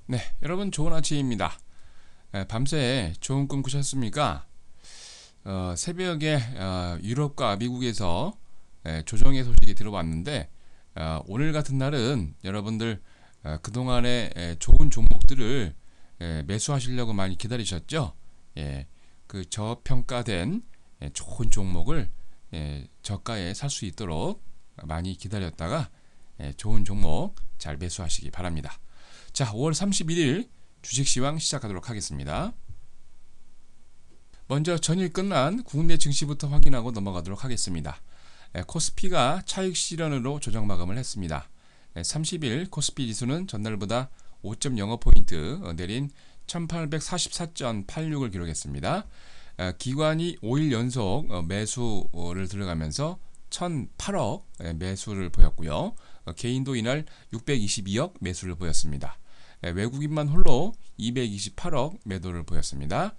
네, 여러분 좋은 아침입니다. 밤새 좋은 꿈 꾸셨습니까? 새벽에 유럽과 미국에서 조정의 소식이 들어왔는데 오늘 같은 날은 여러분들 그동안에 좋은 종목들을 매수하시려고 많이 기다리셨죠? 예, 그 저평가된 좋은 종목을 저가에 살 수 있도록 많이 기다렸다가 좋은 종목 잘 매수하시기 바랍니다. 자, 5월 31일 주식시황 시작하도록 하겠습니다. 먼저 전일 끝난 국내 증시부터 확인하고 넘어가도록 하겠습니다. 코스피가 차익 실현으로 조정 마감을 했습니다. 30일 코스피 지수는 전날보다 5.05포인트 내린 1844.86을 기록했습니다. 기관이 5일 연속 매수를 들어가면서 1008억 매수를 보였고요. 개인도 이날 622억 매수를 보였습니다. 외국인만 홀로 228억 매도를 보였습니다.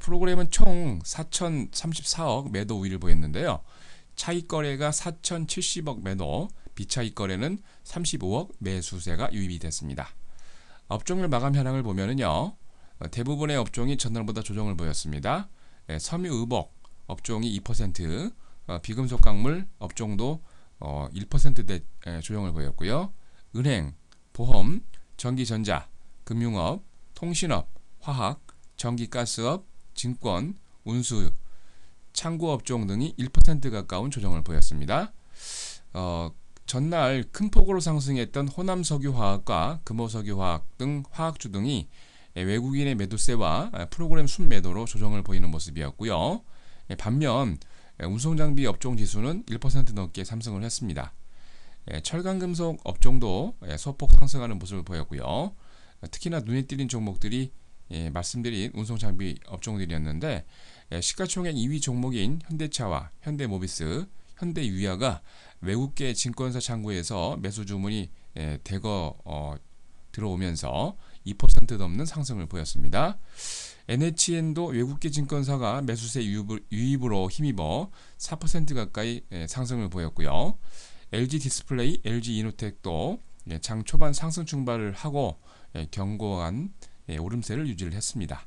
프로그램은 총 4,034억 매도 우위를 보였는데요. 차익 거래가 4,070억 매도, 비차익 거래는 35억 매수세가 유입이 됐습니다. 업종별 마감 현황을 보면은요, 대부분의 업종이 전날보다 조정을 보였습니다. 섬유의복 업종이 2%, 비금속 광물 업종도 1%대 조정을 보였고요. 은행, 보험, 전기전자, 금융업, 통신업, 화학, 전기가스업, 증권, 운수, 창구 업종 등이 1% 가까운 조정을 보였습니다. 전날 큰 폭으로 상승했던 호남석유화학과 금호석유화학 등 화학주 등이 외국인의 매도세와 프로그램 순매도로 조정을 보이는 모습이었고요. 반면 운송장비 업종 지수는 1% 넘게 상승을 했습니다. 철강금속 업종도 소폭 상승하는 모습을 보였고요. 특히나 눈에 띄는 종목들이 말씀드린 운송장비 업종들이었는데 시가총액 2위 종목인 현대차와 현대모비스, 현대유야가 외국계 증권사 창구에서 매수 주문이 대거 들어오면서 2% 넘는 상승을 보였습니다. NHN도 외국계 증권사가 매수세 유입으로 힘입어 4% 가까이 상승을 보였고요. LG 디스플레이, LG 이노텍도 장 초반 상승 출발을 하고 견고한 오름세를 유지를 했습니다.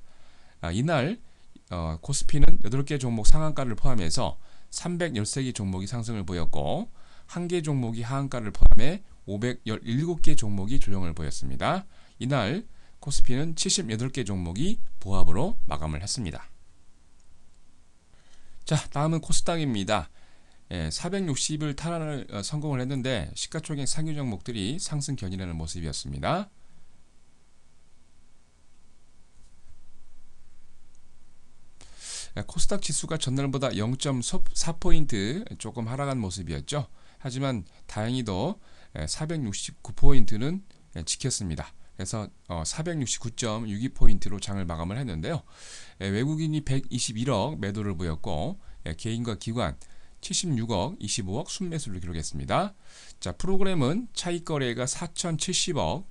이날 코스피는 8개 종목 상한가를 포함해서 313개 종목이 상승을 보였고 1개 종목이 하한가를 포함해 517개 종목이 조정을 보였습니다. 이날 코스피는 78개 종목이 보합으로 마감을 했습니다. 자, 다음은 코스닥입니다. 460을 탈환을 성공을 했는데 시가총액 상위 종목들이 상승 견인하는 모습이었습니다. 코스닥 지수가 전날보다 0.4포인트 조금 하락한 모습이었죠. 하지만 다행히도 469포인트는 지켰습니다. 그래서 469.62포인트로 장을 마감을 했는데요. 외국인이 121억 매도를 보였고 개인과 기관 76억, 25억 순매수를 기록했습니다. 자, 프로그램은 차익 거래가 4,070억,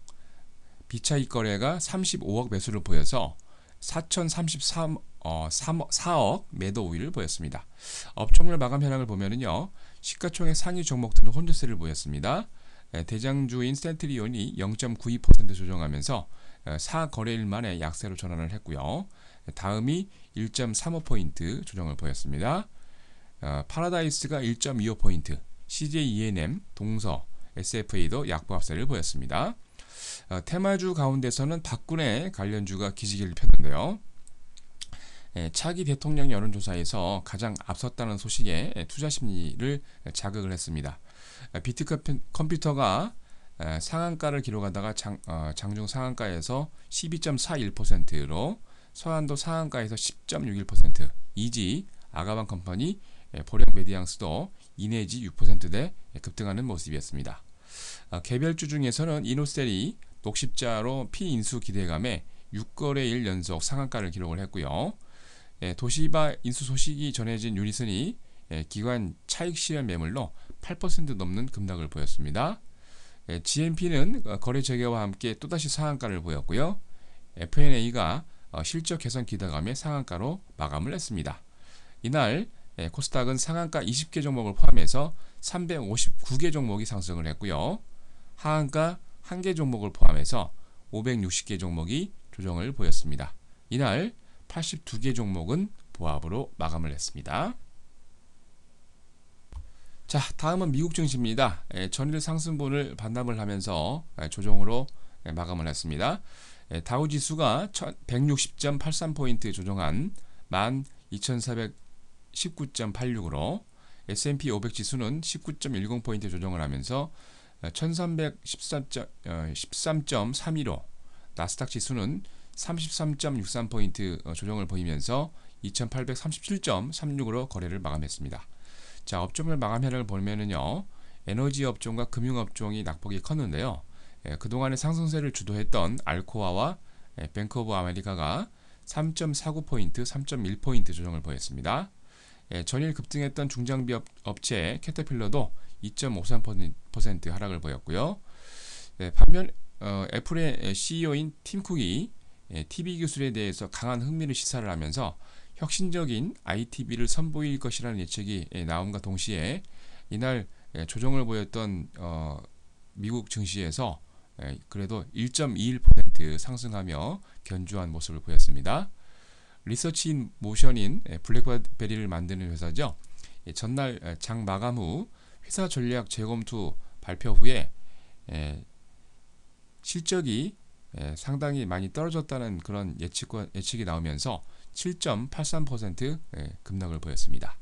비차익 거래가 35억 매수를 보여서 4,034억 매도 우위를 보였습니다. 업종별 마감 현황을 보면은요, 시가총액 상위 종목들은 혼조세를 보였습니다. 대장주인 센트리온이 0.92% 조정하면서 4거래일 만에 약세로 전환을 했고요. 다음이 1.35포인트 조정을 보였습니다. 파라다이스가 1.25포인트, CJ ENM, 동서, SFA도 약보합세를 보였습니다. 테마주 가운데서는 박근혜 관련주가 기지개를 폈는데요. 차기 대통령 여론조사에서 가장 앞섰다는 소식에 투자 심리를 자극을 했습니다. 비트컴퓨터가 상한가를 기록하다가 장중 상한가에서 12.41%로 서한도 상한가에서 10.61%, 이지 아가방 컴퍼니, 보령 메디앙스도 2 내지 6%대 급등하는 모습이었습니다. 개별주 중에서는 이노셀이 녹십자로 피인수 기대감에 6거래일 연속 상한가를 기록을 했고요. 도시바 인수 소식이 전해진 유니슨이 기관 차익 실현 매물로 8% 넘는 급락을 보였습니다. GMP는 거래 재개와 함께 또다시 상한가를 보였고요. FNA가 실적 개선 기대감에 상한가로 마감을 했습니다. 이날 코스닥은 상한가 20개 종목을 포함해서 359개 종목이 상승을 했고요. 하한가 1개 종목을 포함해서 560개 종목이 조정을 보였습니다. 이날 82개 종목은 보합으로 마감을 했습니다. 자, 다음은 미국 증시입니다. 전일 상승분을 반납을 하면서 조정으로 마감을 했습니다. 다우 지수가 160.83포인트 조정한 12,419.86으로 S&P 500 지수는 19.10포인트 조정을 하면서 1314.13.32로 나스닥 지수는 33.63포인트 조정을 보이면서 2837.36으로 거래를 마감했습니다. 자, 업종별 마감회를 보면은요, 에너지 업종과 금융 업종이 낙폭이 컸는데요. 그동안의 상승세를 주도했던 알코아와 뱅크 오브 아메리카가 3.49포인트, 3.1포인트 조정을 보였습니다. 전일 급등했던 중장비 업체 캐터필러도 2.53% 하락을 보였고요. 반면 애플의 CEO인 팀 쿡이 TV 기술에 대해서 강한 흥미를 시사를 하면서 혁신적인 ITB를 선보일 것이라는 예측이 나옴과 동시에 이날 조정을 보였던 미국 증시에서 그래도 1.21% 상승하며 견조한 모습을 보였습니다. 리서치 모션인 블랙베리를 만드는 회사죠. 전날 장 마감 후 회사 전략 재검토 발표 후에 실적이 상당히 많이 떨어졌다는 그런 예측이 나오면서 7.83% 급락을 보였습니다.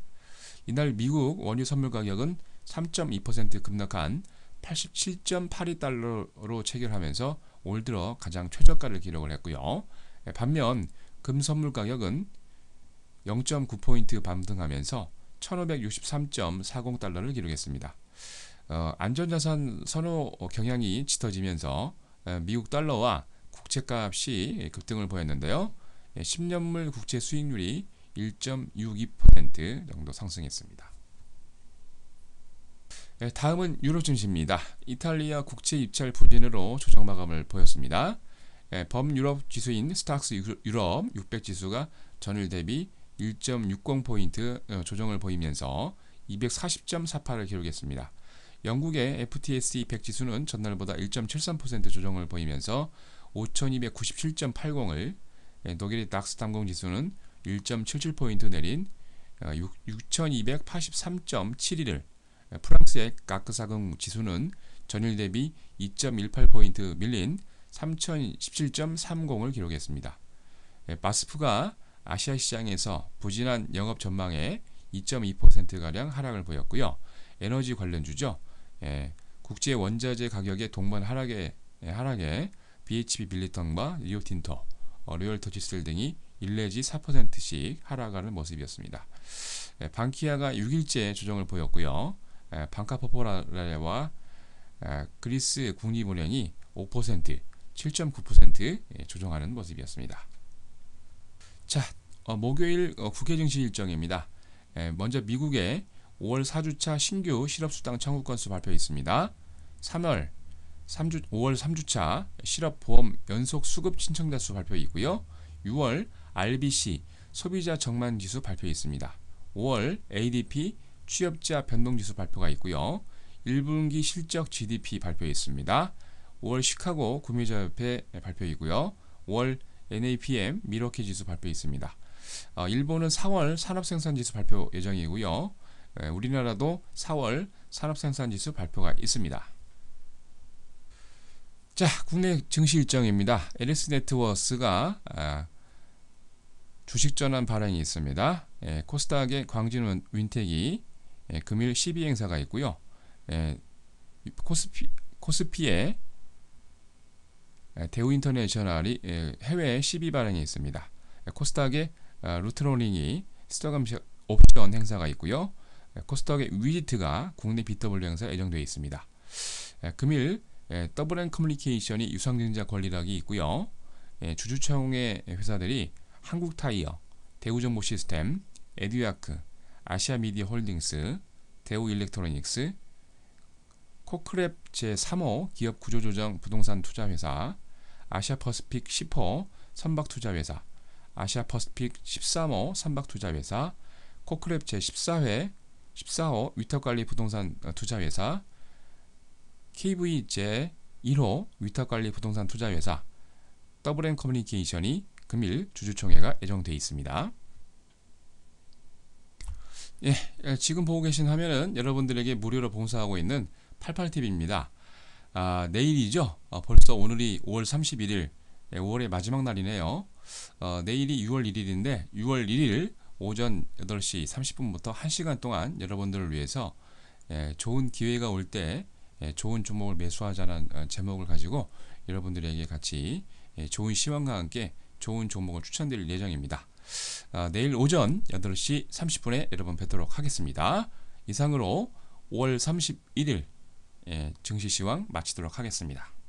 이날 미국 원유 선물 가격은 3.2% 급락한 87.82달러로 체결하면서 올 들어 가장 최저가를 기록을 했고요. 반면 금 선물 가격은 0.9포인트 반등하면서 1563.40달러를 기록했습니다. 안전자산 선호 경향이 짙어지면서 미국 달러와 국채값이 급등을 보였는데요. 10년물 국채 수익률이 1.62% 정도 상승했습니다. 다음은 유로 증시입니다. 이탈리아 국채 입찰 부진으로 조정 마감을 보였습니다. 범유럽 지수인 스탁스 유럽 600 지수가 전일 대비 1.60포인트 조정을 보이면서 240.48을 기록했습니다. 영국의 FTSE 100 지수는 전날보다 1.73% 조정을 보이면서 5297.80을, 독일의 닥스 탐공 지수는 1.77포인트 내린 6283.71을, 프랑스의 가크사금 지수는 전일 대비 2.18포인트 밀린 3017.30을 기록했습니다. 바스프가 아시아 시장에서 부진한 영업 전망에 2.2%가량 하락을 보였고요. 에너지 관련주죠. 국제 원자재 가격의 동반 하락에 BHP 빌리턴과 리오틴토, 로열토치스텔 등이 1 내지 4%씩 하락하는 모습이었습니다. 방키아가 6일째 조정을 보였고요. 방카포포라레와 그리스 국립은행이 5%, 7.9% 조정하는 모습이었습니다. 자, 목요일 국회 증시 일정입니다. 먼저 미국의 5월 4주차 신규 실업수당 청구 건수 발표 있습니다. 5월 3주차 실업보험 연속 수급 신청자 수 발표 있고요. 6월 RBC 소비자 정만지수 발표 있습니다. 5월 ADP 취업자 변동지수 발표가 있고요. 1분기 실적 GDP 발표 있습니다. 5월 시카고 구매자협회 발표 있고요. 5월 NAPM 미러키 지수 발표 있습니다. 일본은 4월 산업생산지수 발표 예정이고요. 우리나라도 4월 산업생산지수 발표가 있습니다. 자, 국내 증시 일정입니다. LS네트워크가 주식 전환 발행이 있습니다. 코스닥의 광진 윈텍이 금일 12행사가 있고요. 코스피의 대우인터내셔널이 해외 12 발행이 있습니다. 코스닥의 루트로닝이 스톡 옵션 행사가 있고요. 코스닥의 위지트가 국내 BW 행사 예정되어 있습니다. 금일 더블앤 커뮤니케이션이 유상증자 권리락이 있고요. 주주총회 회사들이 한국타이어, 대우정보시스템, 에듀아크, 아시아미디어홀딩스, 대우일렉트로닉스, 코크랩 제3호 기업구조조정 부동산 투자회사, 아시아퍼시픽 10호 선박투자회사, 아시아퍼시픽 13호 선박투자회사, 코크랩 제14호 위탁관리 부동산 투자회사, KV 제1호 위탁관리 부동산 투자회사, WM 커뮤니케이션이 금일 주주총회가 예정되어 있습니다. 예, 지금 보고 계신 화면은 여러분들에게 무료로 봉사하고 있는 88TV입니다. 내일이죠. 벌써 오늘이 5월 31일, 5월의 마지막 날이네요. 내일이 6월 1일인데 6월 1일 오전 8시 30분부터 1시간 동안 여러분들을 위해서 좋은 기회가 올 때 좋은 종목을 매수하자는 제목을 가지고 여러분들에게 같이 좋은 시황과 함께 좋은 종목을 추천드릴 예정입니다. 내일 오전 8시 30분에 여러분 뵙도록 하겠습니다. 이상으로 5월 31일 증시 시황 마치도록 하겠습니다.